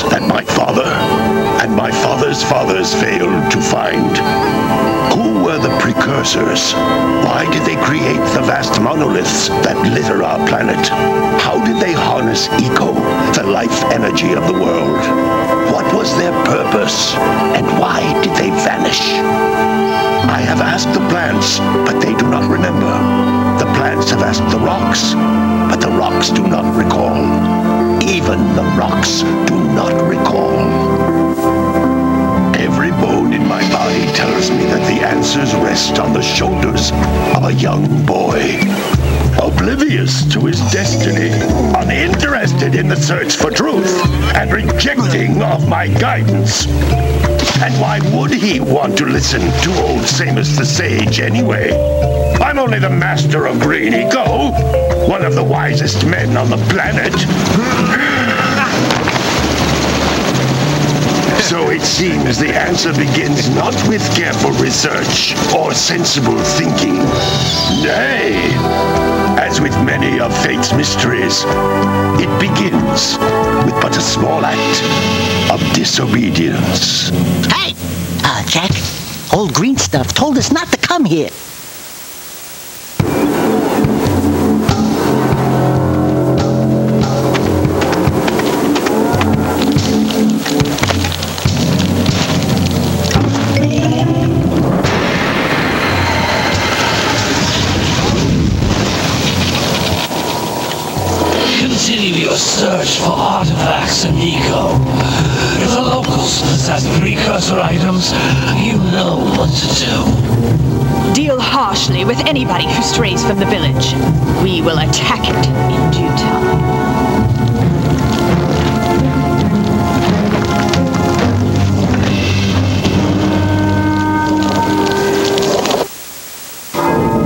that my father and my father's fathers failed to find. Who were the precursors? Why did they create the vast monoliths that litter our planet? How did they harness eco, the life energy of the world? What was their purpose, and why did they vanish? I have asked the plants, but they do not remember. The plants have asked the rocks, but the rocks do not recall. Even the rocks do not recall. Every bone in my body tells me that the answers rest on the shoulders of a young boy. Oblivious to his destiny, uninterested in the search for truth, and rejecting of my guidance. And why would he want to listen to old Samus the Sage anyway? I'm only the master of green eco, one of the wisest men on the planet. So it seems the answer begins not with careful research or sensible thinking. Nay, as with many of fate's mysteries, it begins with but a small act of disobedience. Hey! Jack, old green stuff told us not to come here. Continue your search for artifacts and eco. If the locals possess precursor items, you know what to do. Deal harshly with anybody who strays from the village. We will attack it in due time.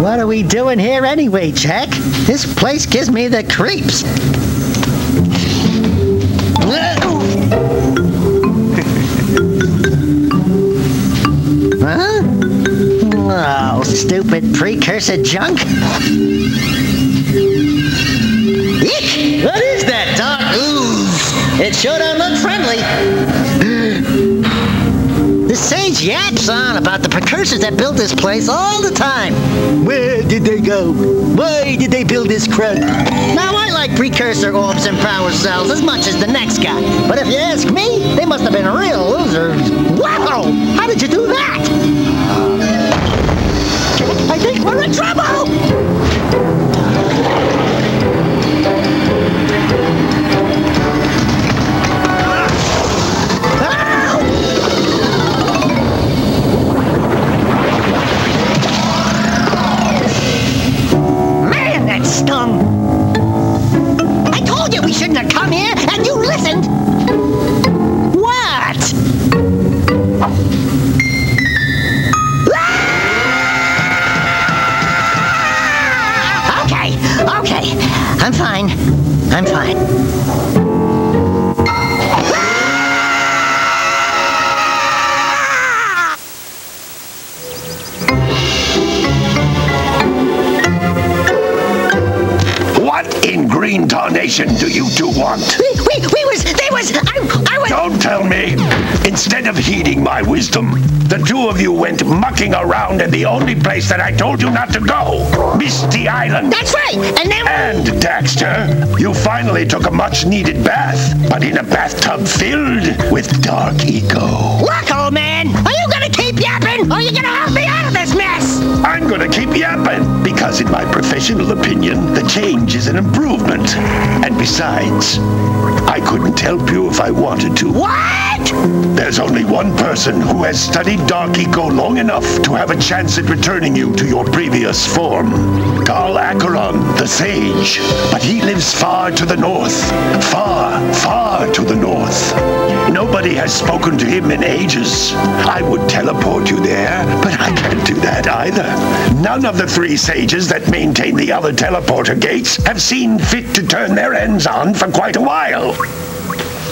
What are we doing here anyway, Jack? This place gives me the creeps. Huh? Oh, stupid precursor junk. Eek! What is that dark ooze? It sure don't look friendly. The sage yaps on about the precursors that built this place all the time. Where did they go? Why did they build this crud? Now, I like precursor orbs and power cells as much as the next guy. But if you ask me, they must have been real losers. Wow! How did you do that? I think we're in trouble! Stung. I told you we shouldn't have come here, and you listened. What? Okay. I'm fine. Green tarnation do you two want? I was... Don't tell me! Instead of heeding my wisdom, the two of you went mucking around in the only place that I told you not to go! Misty Island! That's right! And Daxter, you finally took a much-needed bath, but in a bathtub filled with dark eco. Look, old man! Are you gonna keep yapping, or are you gonna help me out of this mess? I'm gonna keep yapping, because in my professional opinion, the change is an improvement. And besides, I couldn't help you if I wanted to. What? There's only one person who has studied dark eco long enough to have a chance at returning you to your previous form. Carl Acheron, the Sage. But he lives far to the north. Far to the north. Nobody has spoken to him in ages. I would teleport you there, but I can't do that either. None of the three sages that maintain the other teleporter gates have seen fit to turn their ends on for quite a while.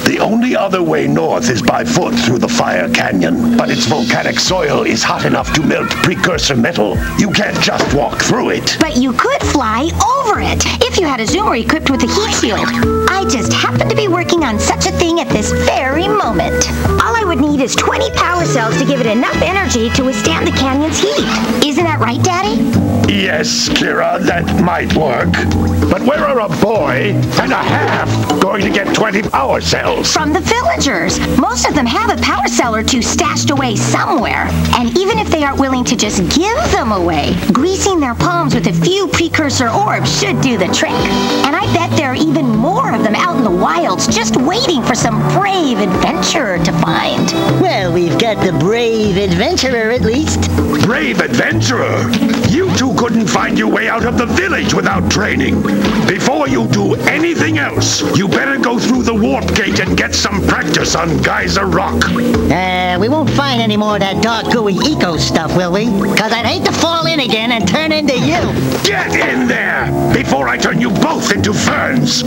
The only other way north is by foot through the Fire Canyon, but its volcanic soil is hot enough to melt precursor metal. You can't just walk through it. But you could fly over it if you had a zoomer equipped with a heat shield. I just happen to be working on such a thing at this very moment. All I would need is 20 power cells to give it enough energy to withstand the canyon's heat. Isn't that right, Daddy? Yes, Kira, that might work. But where are a boy and a half going to get 20 power cells? From the villagers. Most of them have a power cell or two stashed away somewhere. And even if they aren't willing to just give them away, greasing their palms with a few precursor orbs should do the trick. And I bet there are even more of them out in the wilds just waiting for some brave adventurer to find. Well, we've got the brave adventurer at least. Brave adventurer? You two couldn't find your way out of the village without training. Before you do anything else, you better go through the warp gate and get some practice on Geyser Rock. We won't find any more of that dark gooey eco stuff, will we? Because I'd hate to fall in again and turn into you. Get in there before I turn you both into ferns.